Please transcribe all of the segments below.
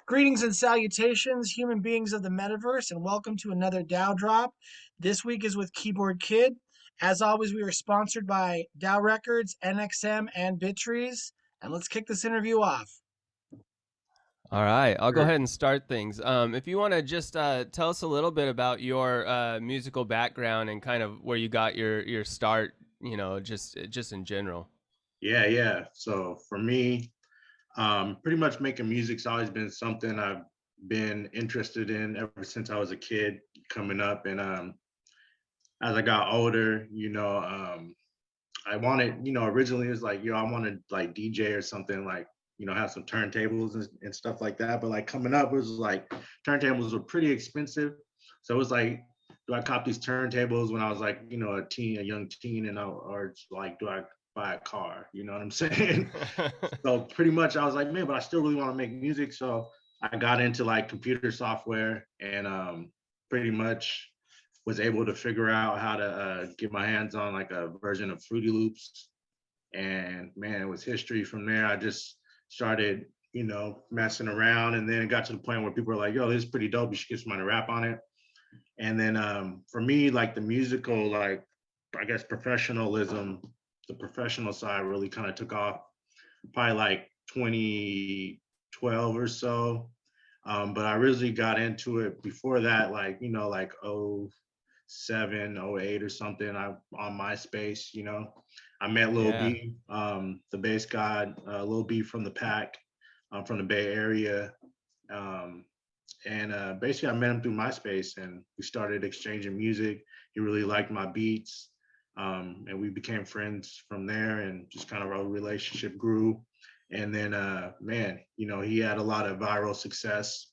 Greetings and salutations, human beings of the metaverse, and welcome to another DAOdrop. This week is with Keyboard Kid. As always, we are sponsored by DAO Records, NXM, and Bittrees. And let's kick this interview off. All right, I'll go Sure. ahead and start things. If you want to just tell us a little bit about your musical background and kind of where you got your start, just in general. Yeah. So for me, pretty much making music's always been something I've been interested in ever since I was a kid coming up. And as I got older, I wanted, originally it was like, I wanted like DJ or something like, have some turntables and stuff like that. But like coming up, it was like turntables were pretty expensive. So it was like, do I cop these turntables when I was like, a young teen, or like, do I buy a car? You know what I'm saying? So pretty much I was like, man, but I still really want to make music. So I got into like computer software and pretty much was able to figure out how to get my hands on like a version of Fruity Loops. And man, it was history from there. I just started, messing around. And then it got to the point where people were like, yo, this is pretty dope. You should get somebody to rap on it. And then for me, like the musical, like, I guess professionalism, the professional side really kind of took off probably like 2012 or so. But I really got into it before that, like, like 07, 08 or something. I on MySpace, I met Lil Yeah. B, the bass god, Lil B from the Pack, from the Bay Area. And basically I met him through MySpace and we started exchanging music. He really liked my beats. And we became friends from there and just kind of our relationship grew. And then, man, he had a lot of viral success,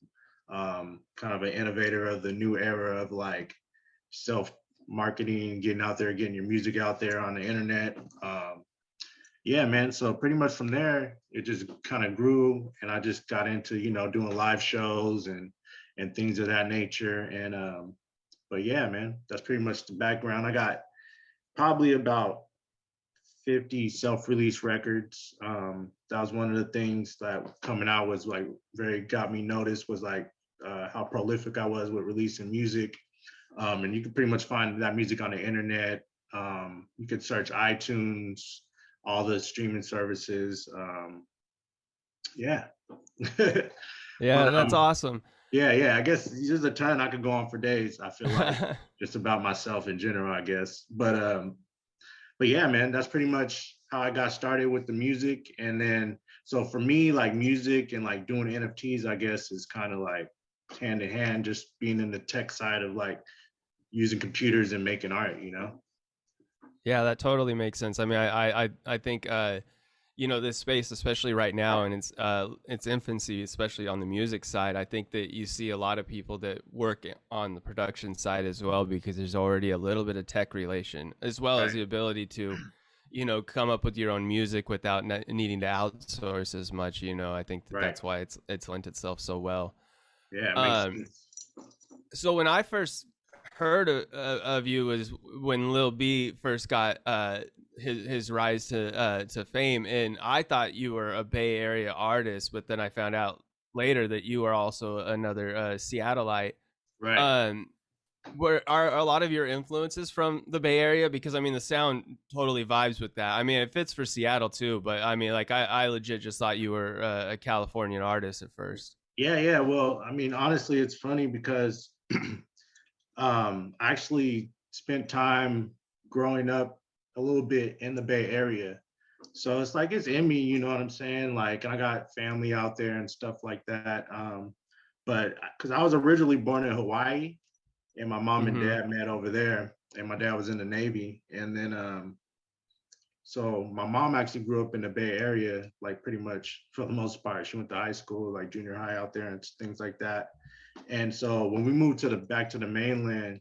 kind of an innovator of the new era of like self marketing, getting out there, getting your music out there on the internet. Yeah, man. So pretty much from there, it just kind of grew, and I just got into doing live shows and things of that nature. And but yeah, man, that's pretty much the background. I got probably about 50 self-release records. That was one of the things that coming out was like very got me noticed was like how prolific I was with releasing music. And you can pretty much find that music on the internet. You could search iTunes, all the streaming services. Yeah. Yeah, But that's awesome. yeah. I guess there's a ton I could go on for days. I feel like just about myself in general, I guess. But yeah, man, that's pretty much how I got started with the music. And then, so for me, like music and like doing NFTs, I guess is kind of like hand in hand, just being in the tech side of like using computers and making art. Yeah, that totally makes sense. I mean, I think this space, especially right now in its infancy, especially on the music side, I think that you see a lot of people that work on the production side as well, because there's already a little bit of tech relation, as well as Right. the ability to, come up with your own music without needing to outsource as much. I think that Right. that's why it's lent itself so well. Yeah, it makes Um, sense. so when I first heard of you was when Lil B first got his rise to fame, and I thought you were a Bay Area artist, but then I found out later that you are also another Seattleite. Right. Um, are a lot of your influences from the Bay Area? Because I mean, the sound totally vibes with that. I mean, it fits for Seattle too, but I mean, like I legit just thought you were a Californian artist at first. Yeah. Well, I mean, honestly, it's funny because I actually spent time growing up a little bit in the Bay Area. So it's like it's in me, you know what I'm saying? Like, and I got family out there and stuff like that. But because I was originally born in Hawaii and my mom and Mm-hmm. dad met over there, and my dad was in the Navy. And then so my mom actually grew up in the Bay Area, like pretty much for the most part. She went to high school, like junior high out there and things like that. And so when we moved to the back to the mainland,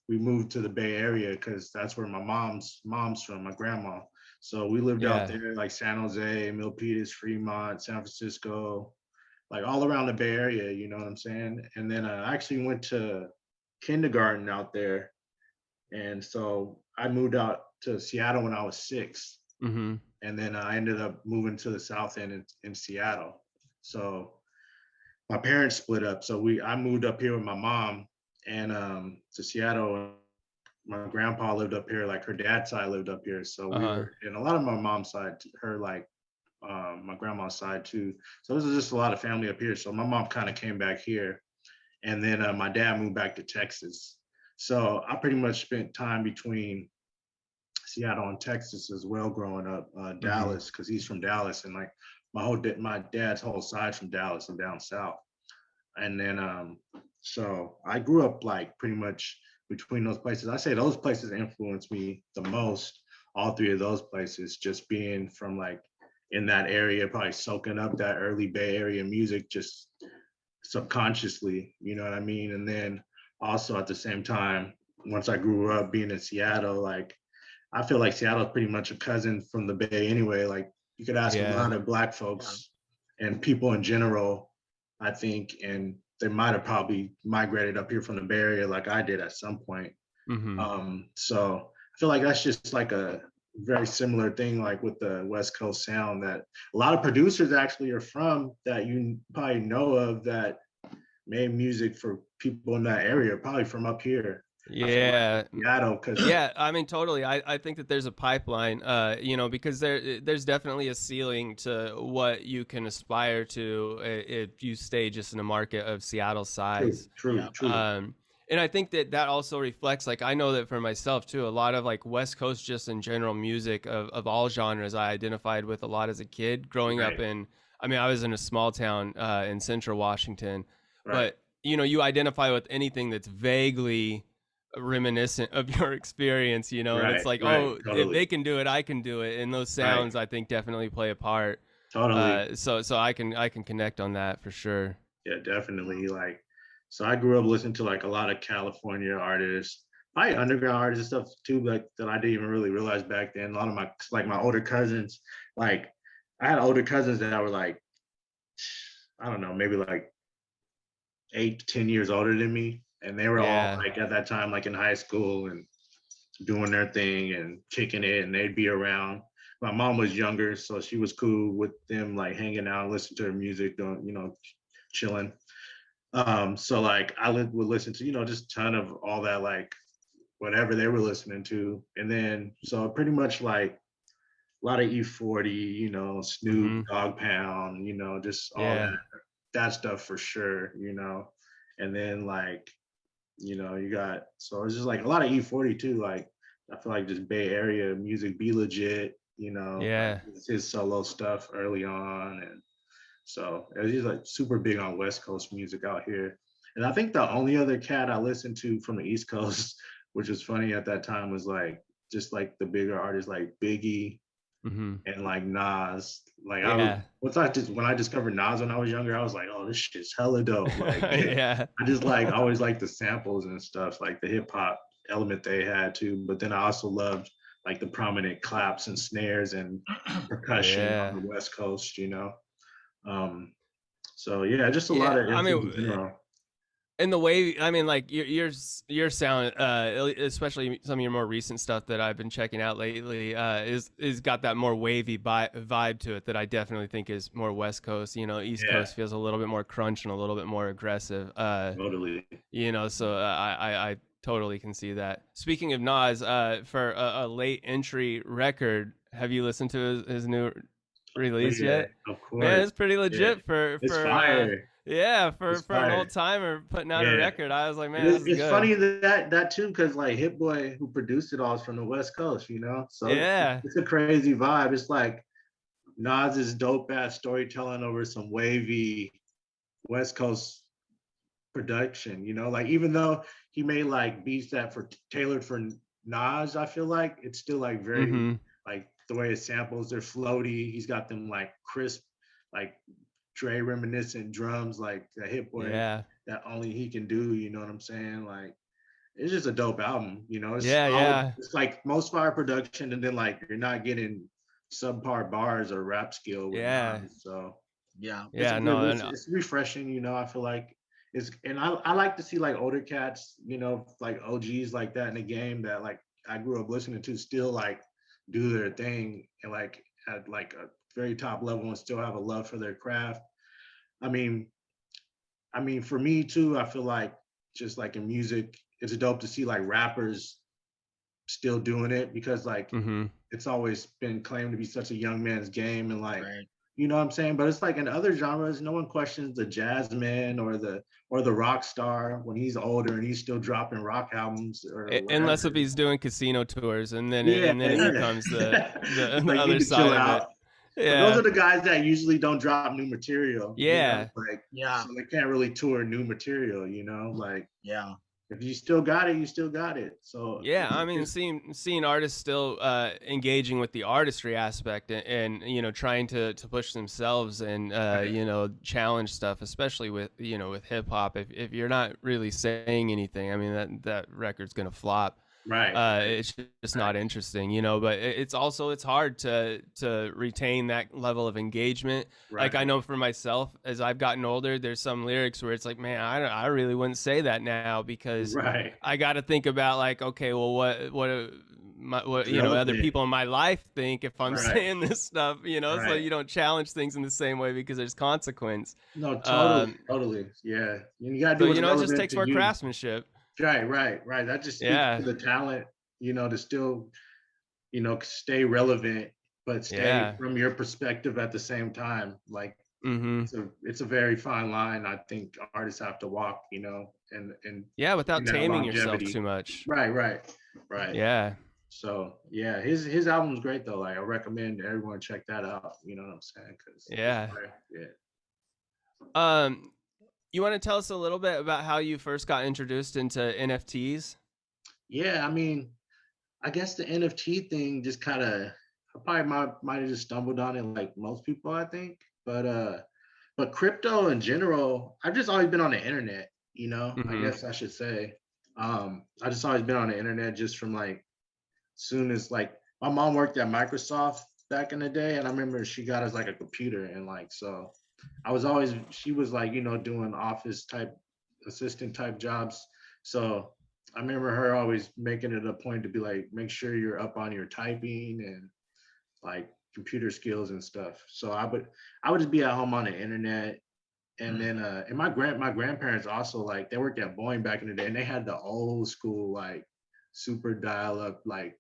we moved to the Bay Area because that's where my mom's from, my grandma. So we lived out Yeah. there like San Jose, Milpitas, Fremont, San Francisco, like all around the Bay Area, you know what I'm saying? And then I actually went to kindergarten out there. And so I moved out to Seattle when I was 6. Mm-hmm. And then I ended up moving to the South End in Seattle. So my parents split up. So I moved up here with my mom and to Seattle. My grandpa lived up here, like her dad's side lived up here. So we Uh-huh. were, and a lot of my mom's side, her like my grandma's side too. So this is just a lot of family up here. So my mom kind of came back here, and then my dad moved back to Texas. So I pretty much spent time between Seattle and Texas as well growing up. Mm-hmm. Dallas, because he's from Dallas, and like my dad's whole side's from Dallas and down south. And then so I grew up like pretty much between those places. I say those places influenced me the most. All three of those places, just being from like in that area, probably soaking up that early Bay Area music just subconsciously, you know what I mean? And then also at the same time, once I grew up being in Seattle, like I feel like Seattle's pretty much a cousin from the Bay anyway. Like you could ask a Yeah. lot of Black folks and people in general, I think, and they might have probably migrated up here from the Bay Area like I did at some point. Mm-hmm. So I feel like that's just like a very similar thing, like with the West Coast sound that a lot of producers actually are from that you probably know of that made music for people in that area, probably from up here. I feel like Yeah. Seattle, because Yeah, I mean, totally. I think that there's a pipeline, because there's definitely a ceiling to what you can aspire to if you stay just in a market of Seattle true, size. true, true. And I think that that also reflects, like, I know that for myself too, a lot of like West Coast, just in general, music of all genres, I identified with a lot as a kid growing up Right, in, I mean, I was in a small town in central Washington, right, but, you identify with anything that's vaguely reminiscent of your experience, and it's right, like, right. oh, if they Totally, can do it, I can do it. And those right, sounds, I think, definitely play a part. totally. So I can connect on that for sure. Yeah, definitely. Like, so I grew up listening to like a lot of California artists, probably underground artists and stuff too, like that I didn't even really realize back then. A lot of my older cousins, like I had older cousins that were like, I don't know, maybe like 8 to 10 years older than me. And they were all Yeah. like at that time, like in high school and doing their thing and kicking it, and they'd be around. My mom was younger, so she was cool with them like hanging out, listening to her music, doing, chilling. So like I would listen to, just a ton of all that, like whatever they were listening to. And then so pretty much like a lot of E40, Snoop, Mm-hmm. Dog Pound, just all Yeah. that stuff for sure. And then like, you got, so it's just like a lot of E40 too. Like I feel like just Bay Area music, Be Legit, like Yeah. his solo stuff early on. And so he's like super big on West Coast music out here. And I think the only other cat I listened to from the East Coast, which was funny at that time, was like just like the bigger artists like Biggie Mm-hmm. and like Nas. Like Yeah. when I discovered Nas when I was younger, I was like, oh, this shit's hella dope. Like Yeah. I just like always like the samples and stuff, like the hip hop element they had too. But then I also loved like the prominent claps and snares and percussion on Yeah. the West Coast. Um, so yeah, just a lot Yeah. of I influence mean, in general. and the way, I mean, like your sound, especially some of your more recent stuff that I've been checking out lately, is got that more wavy vibe to it that I definitely think is more West Coast. East Yeah, Coast feels a little bit more crunch and a little bit more aggressive. totally. So I totally can see that. Speaking of Nas, for a late entry record, have you listened to his new Oh release yeah, yet? of Man, course. it's pretty Yeah, legit for it's fire. yeah, It's for an fire. old timer putting out a Yeah. record. I was like, And man, this is it's funny good. that too, because like Hit Boy, who produced it all, is from the West Coast, So Yeah. it's a crazy vibe. It's like Nas's dope ass storytelling over some wavy West Coast production. Like even though he made like beats that for tailored for Nas, I feel like it's still like very Mm-hmm. like the way it samples, they're floaty. He's got them like crisp, like Dre reminiscent drums, like the Hit Boy Yeah. that only he can do. You know what I'm saying? Like it's just a dope album. It's Yeah. all Yeah. it's like most fire production, and then like you're not getting subpar bars or rap skill with Yeah. Nas. So Yeah. it's a Yeah. good No. listen. And It's refreshing. I feel like and I like to see like older cats, like OGs like that in the game that like I grew up listening to still like do their thing and like at like a very top level and still have a love for their craft. I mean, I mean, for me too, I feel like just like in music, it's dope to see like rappers still doing it because like Mm-hmm. it's always been claimed to be such a young man's game and like Right. you know what I'm saying? But it's like in other genres, no one questions the jazz man or the rock star when he's older and he's still dropping rock albums or Unless whatever. if he's doing casino tours, and then Yeah, it yeah. becomes the Like you other can side chill of it. out. But those Yeah. are the guys that usually don't drop new material, you know, Yeah. like Yeah. so they can't really tour new material, you know, like Yeah. if you still got it, you still got it. So Yeah, I mean, it's seeing artists still engaging with the artistry aspect, and you know, trying to push themselves and right, you know, challenge stuff, especially with, you know, with hip hop. If you're not really saying anything, I mean, that record's gonna flop. right, right, It's just not right, interesting, you know. But it's hard to retain that level of engagement. Like, right, I know for myself, as I've gotten older, there's some lyrics where it's like, man, I really wouldn't say that now, because right. I got to think about, like, okay, well, what you know, other Relevant. people in my life think if I'm Right, saying this stuff, you know. So right. you don't challenge things in the same way because there's consequence. No, totally, Um, totally. Yeah. You gotta so do what's you know, it just relevant takes to more you. craftsmanship. Right, right, right. That just speaks Yeah, to the talent, you know, to still, you know, stay relevant, but stay yeah. from your perspective at the same time. Like Mm-hmm. it's a very fine line I think artists have to walk, you know, and Yeah, in without that taming yourself longevity. too much. Right, right, right. Yeah. So yeah, his album's great though. Like I recommend everyone check that out. You know what I'm saying? Because it's Yeah. fire. Yeah. Um, you want to tell us a little bit about how you first got introduced into NFTs? Yeah, I mean, I guess the NFT thing just kind of I probably might have just stumbled on it like most people, I think. But crypto in general, I've just always been on the internet, you know, I Mm-hmm. guess I should say. I just always been on the internet just from like soon as like my mom worked at Microsoft back in the day, and I remember she got us like a computer and like so I was always she was like, you know, doing office type assistant type jobs. So I remember her always making it a point to be like, make sure you're up on your typing and like computer skills and stuff. So I would just be at home on the internet. And Mm. then and my grandparents also like they worked at Boeing back in the day and they had the old school like super dial up like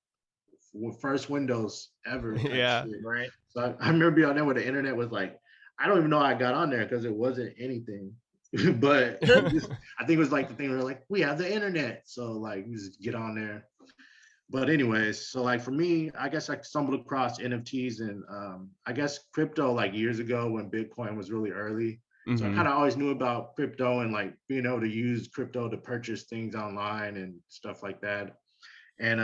first Windows ever type Yeah. shit. Right. So I remember being on there where the internet was like, I don't even know how I got on there because it wasn't anything. But I think it was like the thing where like we have the internet, so like we just get on there. But anyways, so like for me, I guess I stumbled across NFTs and I guess crypto like years ago when Bitcoin was really early. So I Mm-hmm. kind of always knew about crypto and like being able to use crypto to purchase things online and stuff like that. And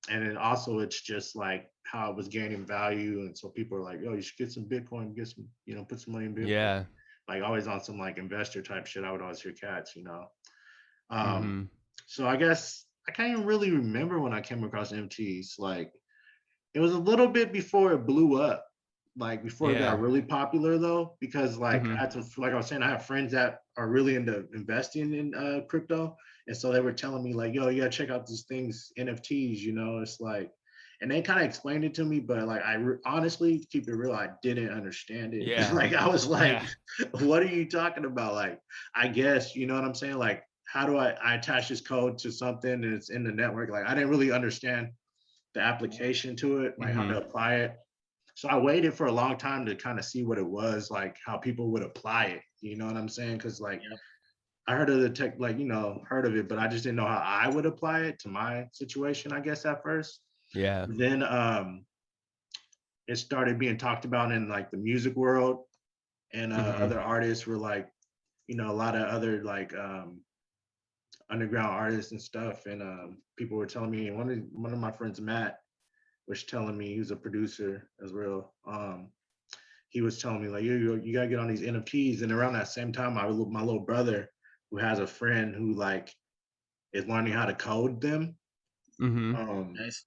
and then also it's just like how it was gaining value. And so people are like, oh, you should get some Bitcoin, get some, you know, put some money in Bitcoin. Yeah. Like always on some like investor type shit. I would always hear cats, you know. Um, Mm-hmm. so I guess I can't even really remember when I came across MTs. Like it was a little bit before it blew up, like before it got Yeah. really popular though, because like Mm-hmm. I had to, like I was saying, I have friends that are really into investing in crypto, and so they were telling me like, yo, you gotta check out these things, NFTs. You know, it's like, and they kind of explained it to me, but like honestly, keep it real, I didn't understand it. Yeah. Like I was like, Yeah. what are you talking about? Like, I guess you know what I'm saying. Like, how do I attach this code to something and it's in the network? Like, I didn't really understand the application to it, like how Mm-hmm. to apply it. So I waited for a long time to kind of see what it was, like how people would apply it. You know what I'm saying? Because like Yep. I heard of the tech, like you know, heard of it, but I just didn't know how I would apply it to my situation. I guess at first. Yeah. Then it started being talked about in like the music world, and Mm-hmm. other artists were like, you know, a lot of other like underground artists and stuff, and people were telling me. One of my friends, Matt, was telling me he was a producer as well. He was telling me like, you gotta get on these NFTs. And around that same time, my little brother, who has a friend who like is learning how to code them. Mm-hmm. Um, Nice.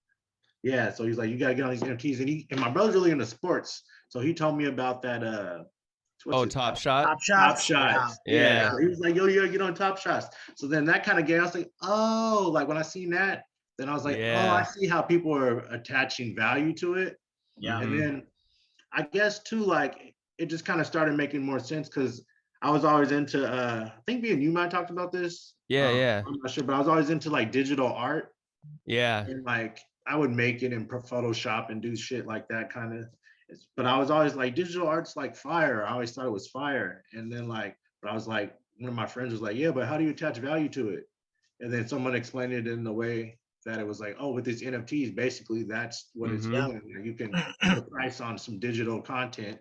yeah, so he's like, you gotta get on these NFTs. And my brother's really into sports, so he told me about that. What's Oh, it? Top Shot. Top Top shots. Yeah. Shots. Yeah. Yeah. So he was like, yo, you gotta get on Top Shots. So then that kind of gave. I was like, oh, like when I seen that, then I was like, oh, I Yeah. see how people are attaching value to it. Yeah. And Mm-hmm. then I guess too, like it just kind of started making more sense because I was always into I think me and you might have talked about this. Yeah, yeah, I'm not sure, but I was always into like digital art, yeah. and like I would make it in Photoshop and do shit like that kind of. But I was always like, digital art's like fire. I always thought it was fire, and then like, but I was like, one of my friends was like, yeah, but how do you attach value to it? And then someone explained it in the way that it was like, oh, with these NFTs, basically that's what it's Mm-hmm. Yep. doing. You can put a price on some digital content,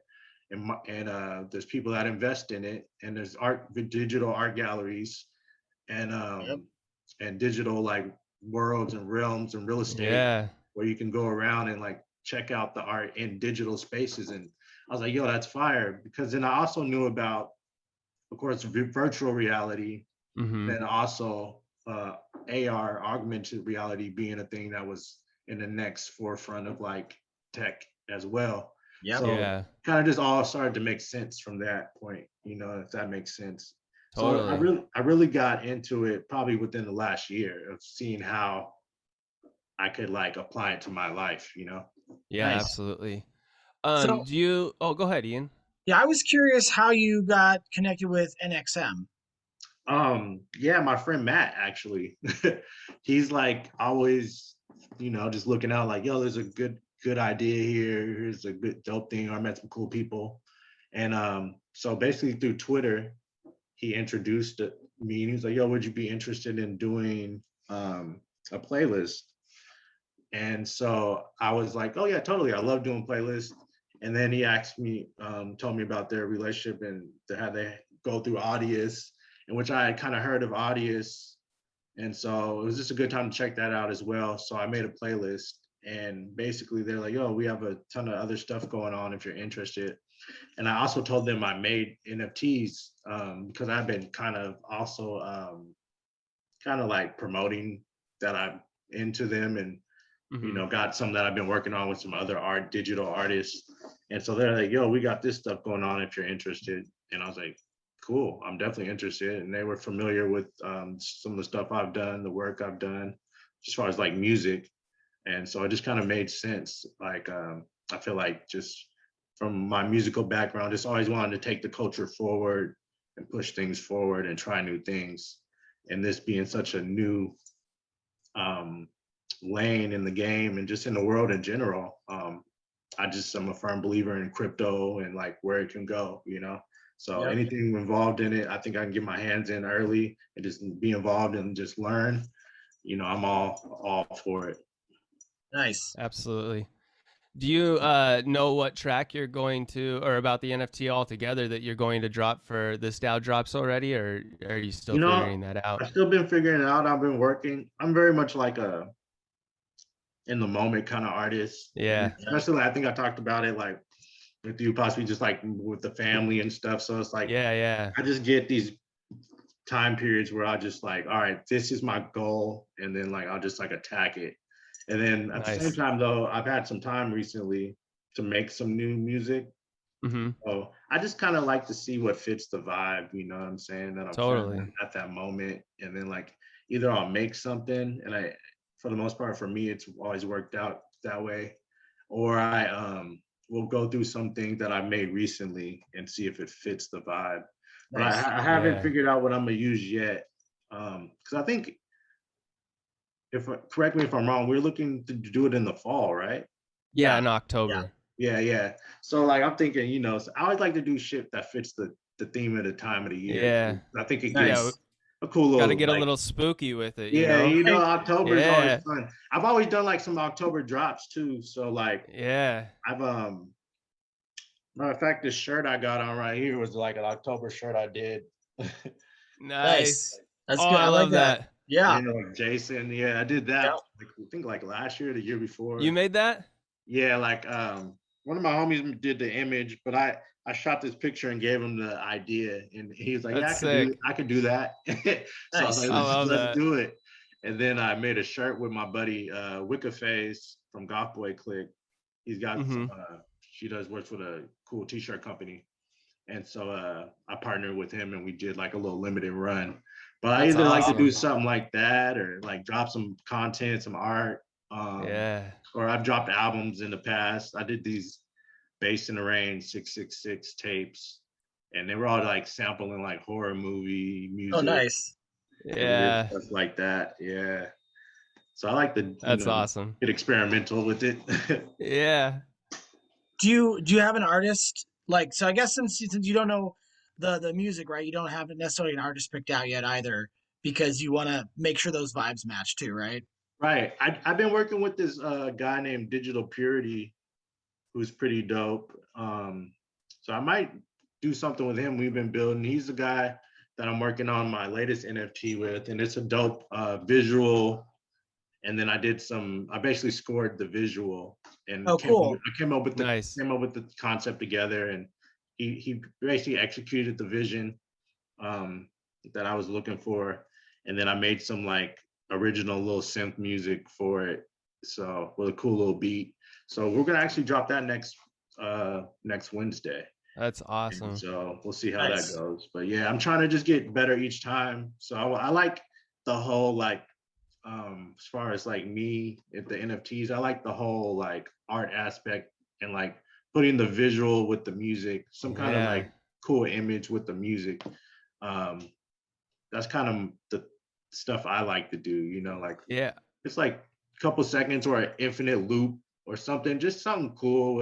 and there's people that invest in it, and there's digital art galleries, and Yep. digital like worlds and realms and real estate Yeah. where you can go around and like check out the art in digital spaces. And I was like, yo, that's fire. Because then I also knew about, of course, virtual reality, Mm-hmm. then also AR, augmented reality, being a thing that was in the next forefront of like tech as well. Yep. So Yeah. kind of just all started to make sense from that point, if that makes sense. So Totally. I really got into it probably within the last year of seeing how I could like apply it to my life. Yeah, Nice. absolutely. So Do you? Oh, go ahead, Ian. yeah, I was curious how you got connected with NXM. Yeah, my friend Matt actually. He's like always, just looking out like, yo, there's a good idea here. Here's a good dope thing. I met some cool people. And so basically through Twitter, he introduced me and he was like, yo, would you be interested in doing a playlist? And so I was like, oh yeah, totally. I love doing playlists. And then he asked me, told me about their relationship and how they go through Audius, in which I had kind of heard of Audius. And so it was just a good time to check that out as well. So I made a playlist, and basically they're like, yo, we have a ton of other stuff going on if you're interested. And I also told them I made NFTs because I've been kind of also kind of like promoting that I'm into them, and Mm-hmm. got some that I've been working on with some other digital artists. And so they're like, yo, we got this stuff going on if you're interested. And I was like, cool, I'm definitely interested. And they were familiar with some of the stuff I've done, the work I've done, as far as like music. And so it just kind of made sense. Like, I feel like just from my musical background, just always wanted to take the culture forward and push things forward and try new things. And this being such a new um, lane in the game and just in the world in general. I'm a firm believer in crypto and like where it can go. So Yep. anything involved in it, I think I can get my hands in early and just be involved and just learn. I'm all for it. Mm-hmm. Nice. Absolutely. Do you know what track you're going to, or about the NFT altogether that you're going to drop for this DAO drops already, or are you still You know, figuring that out? I've still been figuring it out. I've been working. I'm very much like a in the moment kind of artist, and Yeah. Yep. especially I think I talked about it like with you, possibly just like with the family and stuff. So it's like Yeah. Yeah. I just get these time periods where I just like, all right, this is my goal, and then like I'll just like attack it. And then at the same Nice. time, though, I've had some time recently to make some new music. Mm-hmm. So I just kind of like to see what fits the vibe, you know what I'm saying, that I'm Totally. feeling at that moment. And then like either I'll make something, and for the most part, for me, it's always worked out that way, or I will go through something that I made recently and see if it fits the vibe. But Nice. I haven't Yeah. figured out what I'm gonna use yet. Because I think, if correct me if I'm wrong, we're looking to do it in the fall, right? Yeah. Yeah. In Yeah. October. Yeah, yeah. So like I'm thinking, so I always like to do shit that fits the theme of the time of the year. Yeah. I think it Yeah. gives Nice. a cool Got to little get a like, little spooky with it, you yeah, know? Right. October is always Yeah. fun. I've always done like some October drops too. So like Yeah. I've matter of fact, this shirt I got on right here was like an October shirt I did. Nice. Nice. That's Oh, good. I I like love that. that. Yeah. Like Jason. Yeah, I did Yep. that like I think like last year, the year You before. made that? Yeah, like one of my homies did the image, but I shot this picture and gave him the idea, and he was like, "Yeah, That's sick. I could do that." So I was like, Nice. I love Let's that. do it." And then I made a shirt with my buddy Wicca Face from Goth Boy Click. He's got Mm-hmm. some. She does work for a cool T-shirt company, and so I partnered with him, and we did like a little limited run. But I That's either like to do awesome. something like that, or like drop some content, some art. Um, Yeah. or I've dropped albums in the past. I did these Bass in the Rain 666 tapes, and they were all like sampling like horror movie Oh, music nice. and weird Yeah, stuff like that. Yeah. So I like to, that's awesome. get experimental with it. Yeah. Do you have an artist like? So I guess since you don't know the music, right? You don't have necessarily an artist picked out yet either, because you want to make sure those vibes match too, right? Right. I've been working with this guy named Digital Purity, who's pretty dope. So I might do something with him. We've been building. He's the guy that I'm working on my latest NFT with, and it's a dope visual. And then I basically scored the visual and Oh, cool. I came up with Nice. the concept together, and he basically executed the vision that I was looking for, and then I made some like original little synth music for it. So with a cool little beat. So we're gonna actually drop that next Wednesday. That's And awesome. so we'll see how that Nice. goes. But yeah, I'm trying to just get better each time. So I like the whole like as far as like me at the NFTs, I like the whole like art aspect and like putting the visual with the music, some kind of Yeah. like cool image with the music. Um, that's kind of the stuff I like to do, like Yeah. it's like a couple seconds or an infinite loop or something, just something cool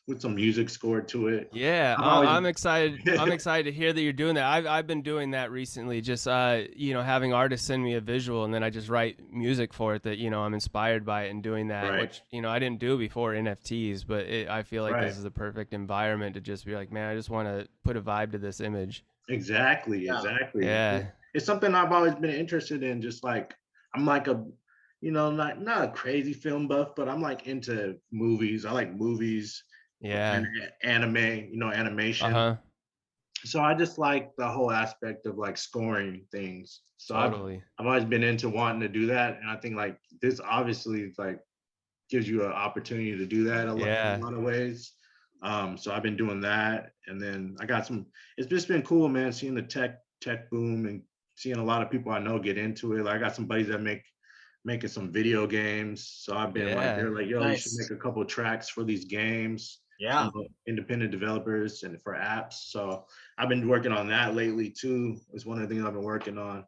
with some music scored to it. Yeah, I've always I'm excited. I'm excited to hear that you're doing that. I've been doing that recently. Just having artists send me a visual, and then I just write music for it that I'm inspired by it, and doing that, right, which I didn't do before NFTs, but I feel like right. this is the perfect environment to just be like, man, I just want to put a vibe to this image. Exactly, Yeah. exactly. Yeah, It's something I've always been interested in. Just like I'm like a, not a crazy film buff, but I'm like into movies. I like movies and yeah, anime, uh animation. huh, So I just like the whole aspect of like scoring things. So totally. I've always been into wanting to do that, and I think like this obviously like gives you an opportunity to do that in Yeah, a lot of ways. So I've been doing that, and then I got some. It's just been cool, man, seeing the tech boom and seeing a lot of people I know get into it. Like I got some buddies that making some video games, so I've been like, yeah, they're like, yo, you should make Nice. a couple of tracks for these games. Yeah. Independent developers and for apps. So I've been working on that lately too. It's one of the things I've been working on.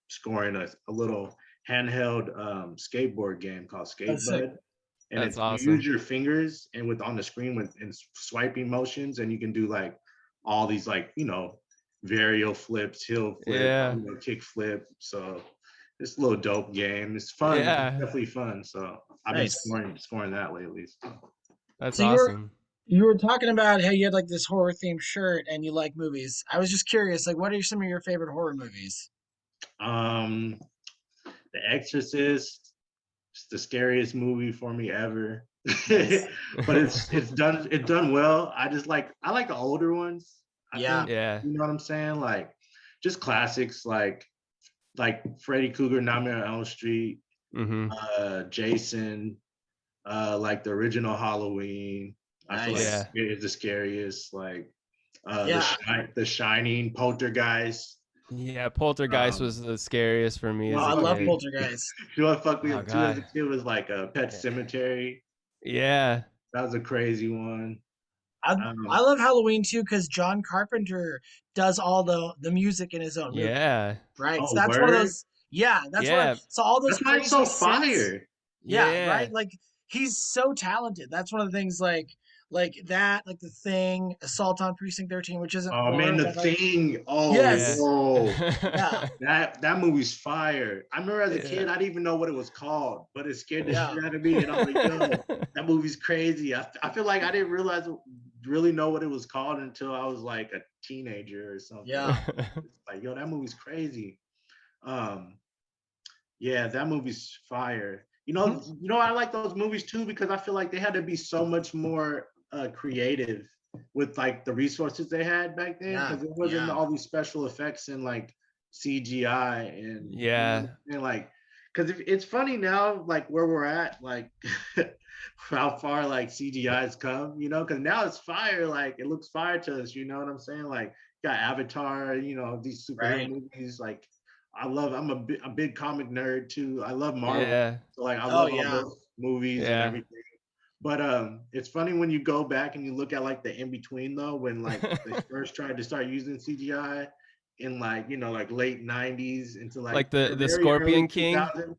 Scoring a little handheld skateboard game called That's sick. Skatebud, and that's it's you use awesome. your fingers and with on the screen with and swiping motions, and you can do like all these like varial flips, hill flip, Yeah, kick flip. So it's a little dope game. It's fun. It's yeah, definitely fun. So I've been Nice. scoring that lately. So. that's So awesome. you were talking about how you had like this horror themed shirt and you like movies. I was just curious, like, what are some of your favorite horror movies? Um, The Exorcist. It's the scariest movie for me ever. Nice. But it's done well. I like the older ones. I Yeah. think Yeah. you know what I'm saying? Like just classics like Freddy Krueger, Nightmare on Elm Street, Mm-hmm. Jason, like the original Halloween. I feel like Nice. Yeah. it is the scariest. Like Yeah. the Shining, Poltergeist. Yeah, Poltergeist Um, was the scariest for me you Oh, as know a I what fucked love me? kid. Poltergeist. You know what fucked me Oh up too as a God. kid was like a Pet Yeah. Cemetery. Yeah. That was a crazy one. I Um, love Halloween too because John Carpenter does all the music in his own movie, Yeah. right? So oh, that's one of word. those. Yeah, that's one of Yeah. so all those That's why it's crazy so synths. fire. Yeah, Yeah. right. Like he's so talented. That's one of the things. Like that, like the Thing, Assault on Precinct 13, which isn't Oh man, horror, the but like thing. Oh, Yeah. yes, whoa. yeah, That movie's fire. I remember as a Yeah. kid, I didn't even know what it was called, but it scared the yeah, shit out of me. And I was like, yo, that movie's crazy. I feel like I didn't really know what it was called until I was like a teenager or something. yeah. It's like, yo, that movie's crazy. Um, yeah, that movie's fire. Mhm. I like those movies too because I feel like they had to be so much more creative with like the resources they had back then Yeah, because it wasn't yeah, all these special effects and like CGI and Yeah. and like because it's funny now like where we're at like how far like CGI has come because now it's fire like it looks fire to us, you know what I'm saying, like got Avatar, these superhero right. movies like I'm a big comic nerd too. I love Marvel. Yeah. So like I Oh love all yeah, those movies and Yeah. everything. But it's funny when you go back and you look at like the in between though, when like they first tried to start using CGI in like like late '90s into like Like or the very early Scorpion King. 2000s.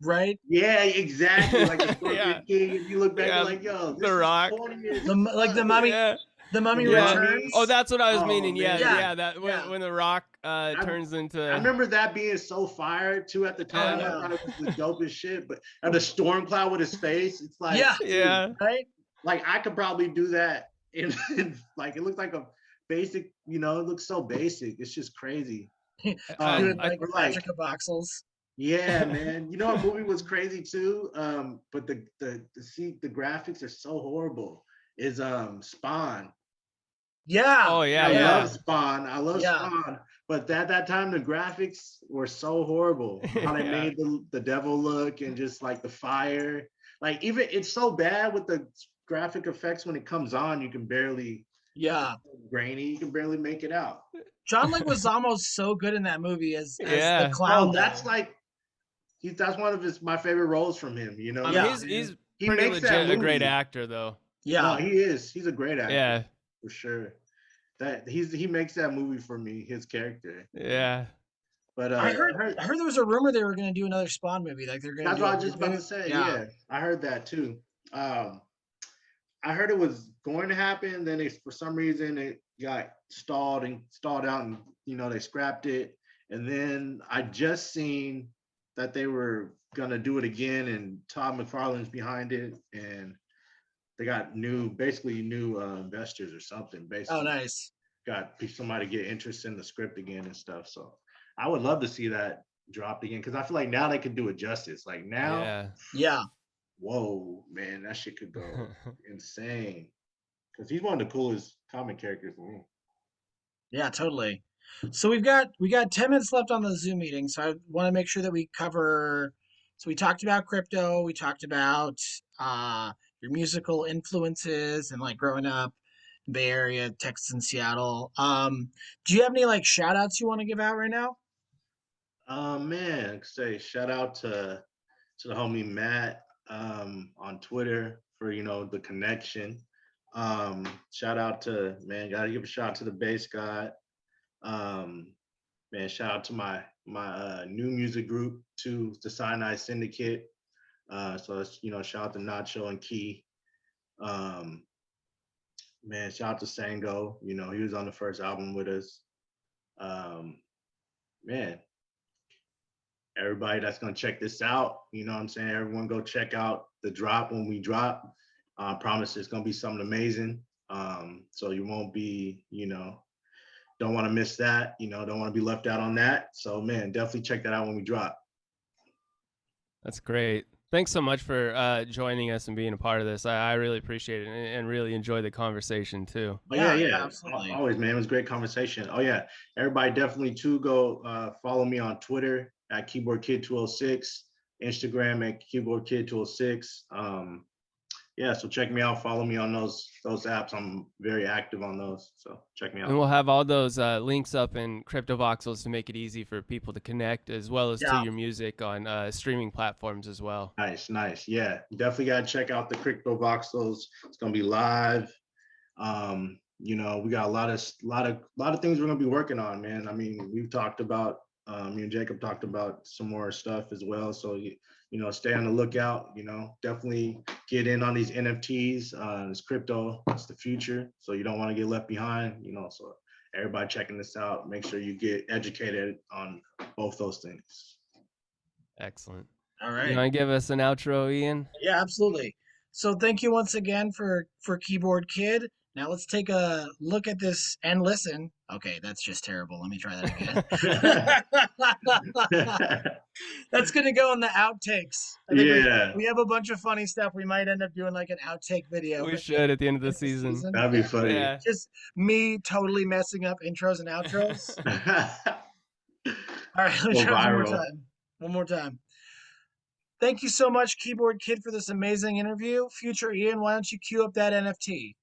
Right? Yeah, exactly. Like the Yeah. Scorpion King. If you look back, you're Yeah. like, yo, The this is Rock. corny as Like the fuck. mummy, Yeah. the The mummy Yeah. Mummy. Oh, returns. that's what I was Oh meaning. Yeah, Yeah, man. yeah. That yeah. when the Rock I turns I into remember that being so fire too at the Oh time. I yeah, yeah. thought it was the dopest shit. But and the storm cloud with his face, it's like, Yeah, dude, yeah. right? like I could probably do that in like it looks like a basic, it looks so basic. It's just crazy. Doing I like Or magic like, of voxels. yeah, man. You know what movie was crazy too? But the graphics are so horrible. Is Spawn. Yeah, oh yeah, I yeah, love yeah. Spawn. I love yeah. Spawn. But at that time, the graphics were so horrible. How they Yeah. made the devil look and just like the fire. Like even it's so bad with the graphic effects when it comes on, you can barely Yeah. grainy. You can barely make it out. John Leguizamo's so good in that movie as the Yeah. clown Oh, that's though. like that's one of my favorite roles from him. I mean, Yeah, he's He pretty makes that legit a great movie. actor though. No, yeah. he is. He's a great actor Yeah. for sure. That he makes that movie for me. His character. Yeah. But I I heard heard I heard there was a rumor they were going to do another Spawn movie, like they're going to that's do what a I was just about to reboot. say. Yeah, Yeah, I heard that too. Um, I heard it was going to happen. Then for some reason it got stalled out, and they scrapped it. And then I just seen that they were gonna do it again, and Todd McFarlane's behind it, and they got basically new investors or something. oh Basically, nice. got somebody get interest in the script again and stuff. So I would love to see that dropped again because I feel like now they could do it justice. Like now, Yeah. Yeah, whoa, man, that shit could go insane. Because he's one of the coolest comic characters for me. yeah, totally. So we got 10 minutes left on the Zoom meeting, so I want to make sure that we cover. So we talked about crypto, we talked about uh your musical influences and like growing up in Bay Area, Texas and Seattle. Do you have any like shout outs you want to give out right now? Man, say shout out to the homie Matt on Twitter for the connection. Shout out to man, gotta give a shout out to the bass god. Um, man, shout out to my new music group to the Sinai Syndicate. So it's shout out to Nacho and Key. Um, man, shout out to Sango. He was on the first album with us. Um, man, everybody that's gonna check this out, you know what I'm saying? Everyone go check out the drop when we drop. Promise it's gonna be something amazing. So you won't be, don't want to miss that, don't want to be left out on that. So man, definitely check that out when we drop. That's great. Thanks so much for joining us and being a part of this. I really appreciate it and really enjoy the conversation too. Oh yeah, Yeah, yeah. absolutely. Always, man. It was a great conversation. Oh yeah. Everybody definitely too go follow me on Twitter at KeyboardKid206, Instagram at KeyboardKid206. Yeah, so check me out. Follow me on those apps. I'm very active on those. So check me out. And we'll have all those links up in CryptoVoxels to make it easy for people to connect, as well as to Yeah. your music on streaming platforms as well. Nice. Yeah, definitely gotta check out the Crypto Voxels. It's gonna be live. We got a lot of things we're gonna be working on, man. I mean, we've talked about me and Jacob talked about some more stuff as well. So stay on the lookout. Definitely get in on these NFTs. This crypto, it's the future. So you don't want to get left behind. So everybody checking this out, make sure you get educated on both those things. Excellent. All You right. want to give us an outro, Ian? Yeah, absolutely. So thank you once again for Keyboard Kid. Now let's take a look at this and listen. Okay, that's just terrible. Let me try that again. That's gonna go in the outtakes. I think Yeah, we have a bunch of funny stuff. We might end up doing like an outtake video. We should at the end of the End of season. that'd be funny. Yeah. Just me totally messing up intros and outros. All right, let me Go try one more viral. time. One more time. Thank you so much, Keyboard Kid, for this amazing interview. Future Ian, why don't you cue up that NFT?